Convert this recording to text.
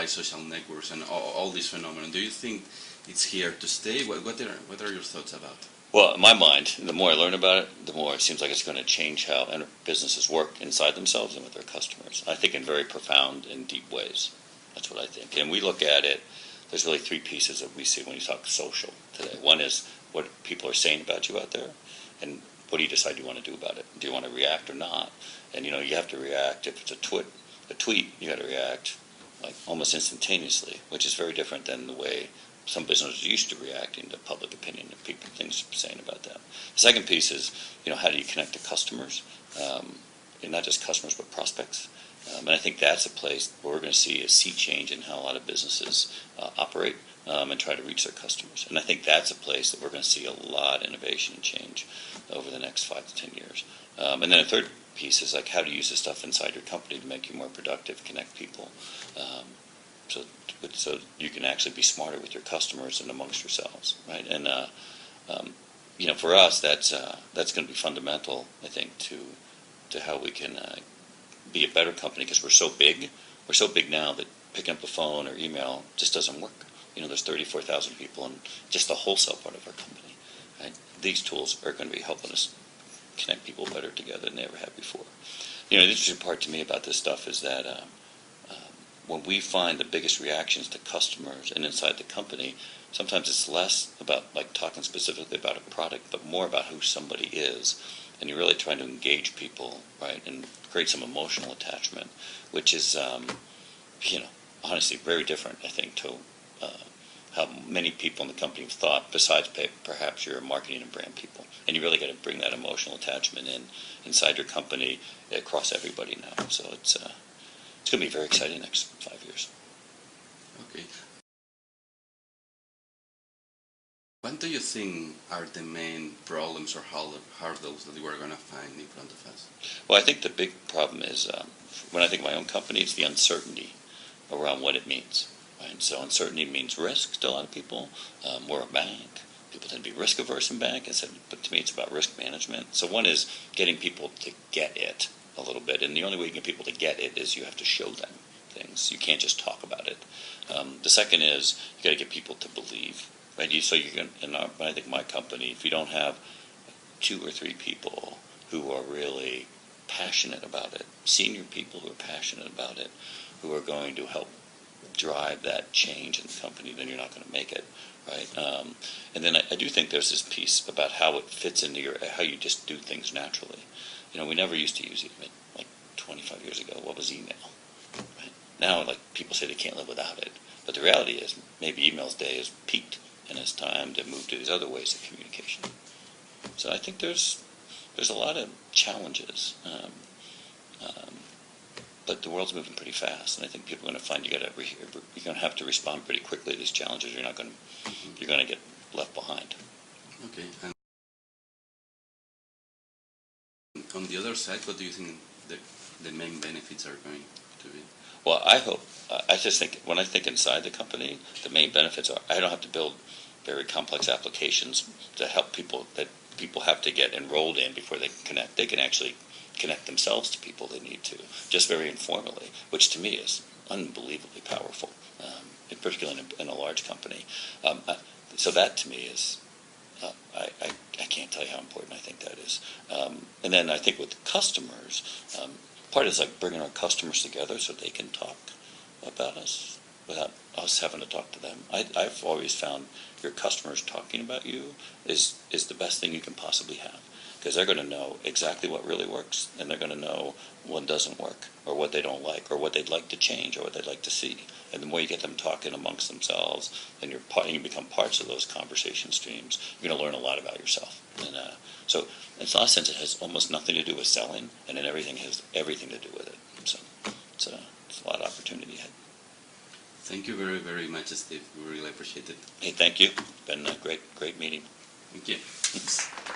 right? Social networks and all this phenomenon. Do you think it's here to stay? What are your thoughts about? Well, in my mind, the more I learn about it, the more it seems like it's going to change how businesses work inside themselves and with their customers. I think in very profound and deep ways. That's what I think. And we look at it, there's really three pieces that we see when you talk social today. One is what people are saying about you out there, and what do you decide you want to do about it? Do you want to react or not? And you have to react. If it's a tweet, you got to react like almost instantaneously, which is very different than the way some businesses are used to reacting to public opinion and people, things saying about them. The second piece is, how do you connect to customers, and not just customers but prospects. And I think that's a place where we're going to see a sea change in how a lot of businesses operate and try to reach their customers. And I think that's a place that we're going to see a lot of innovation and change over the next 5 to 10 years. And then a third piece is like how to use this stuff inside your company to make you more productive, connect people, so you can actually be smarter with your customers and amongst yourselves, right? And for us, that's going to be fundamental, I think, to how we can be a better company, because we're so big. We're so big now that picking up the phone or email just doesn't work. There's 34,000 people in just the wholesale part of our company. Right? These tools are going to be helping us connect people better together than they ever have before. The interesting part to me about this stuff is that when we find the biggest reactions to customers and inside the company, sometimes it's less about like talking specifically about a product, but more about who somebody is. And you're really trying to engage people, right, and create some emotional attachment, which is, honestly very different, I think, to how many people in the company have thought, besides perhaps your marketing and brand people. And you really got to bring that emotional attachment inside your company across everybody now. So it's going to be very exciting next 5 years. Okay. What do you think are the main problems or hurdles that you are going to find in front of us? Well, I think the big problem is, when I think of my own company, it's the uncertainty around what it means. Right? So uncertainty means risk to a lot of people. We're a bank. People tend to be risk averse in bank, but to me it's about risk management. So one is getting people to get it a little bit, and the only way you can get people to get it is you have to show them things. You can't just talk about it. The second is you got to get people to believe. Right? So you can, and I think my company, if you don't have 2 or 3 people who are really passionate about it, senior people who are passionate about it, who are going to help drive that change in the company, then you're not going to make it, right? And then I do think there's this piece about how it fits into how you just do things naturally. We never used to use email. Like 25 years ago, what was email? Right? Now, like, people say they can't live without it. But the reality is, maybe email's day is peaked, and it's time to move to these other ways of communication. So I think there's a lot of challenges, but the world's moving pretty fast, and I think people are going to find you're going to have to respond pretty quickly to these challenges. You're going to get left behind. Okay. And on the other side, what do you think the main benefits are going to be? Well, I just think, when I think inside the company, the main benefits are I don't have to build very complex applications to help people that people have to get enrolled in before they can connect. They can actually connect themselves to people they need to, just very informally, which to me is unbelievably powerful, particularly in a large company. So that to me is, I can't tell you how important I think that is. And then I think with customers, part is like bringing our customers together so they can talk about us without us having to talk to them. I've always found your customers talking about you is the best thing you can possibly have, because they're going to know exactly what really works, and they're going to know what doesn't work, or what they don't like, or what they'd like to change, or what they'd like to see. And the more you get them talking amongst themselves, and you become parts of those conversation streams, you're going to learn a lot about yourself. And so in a sense, it has almost nothing to do with selling, and then everything has everything to do with it. So it's a lot of opportunity ahead. Thank you very, very much, Steve. We really appreciate it. Hey, thank you. Been a great meeting. Thank you.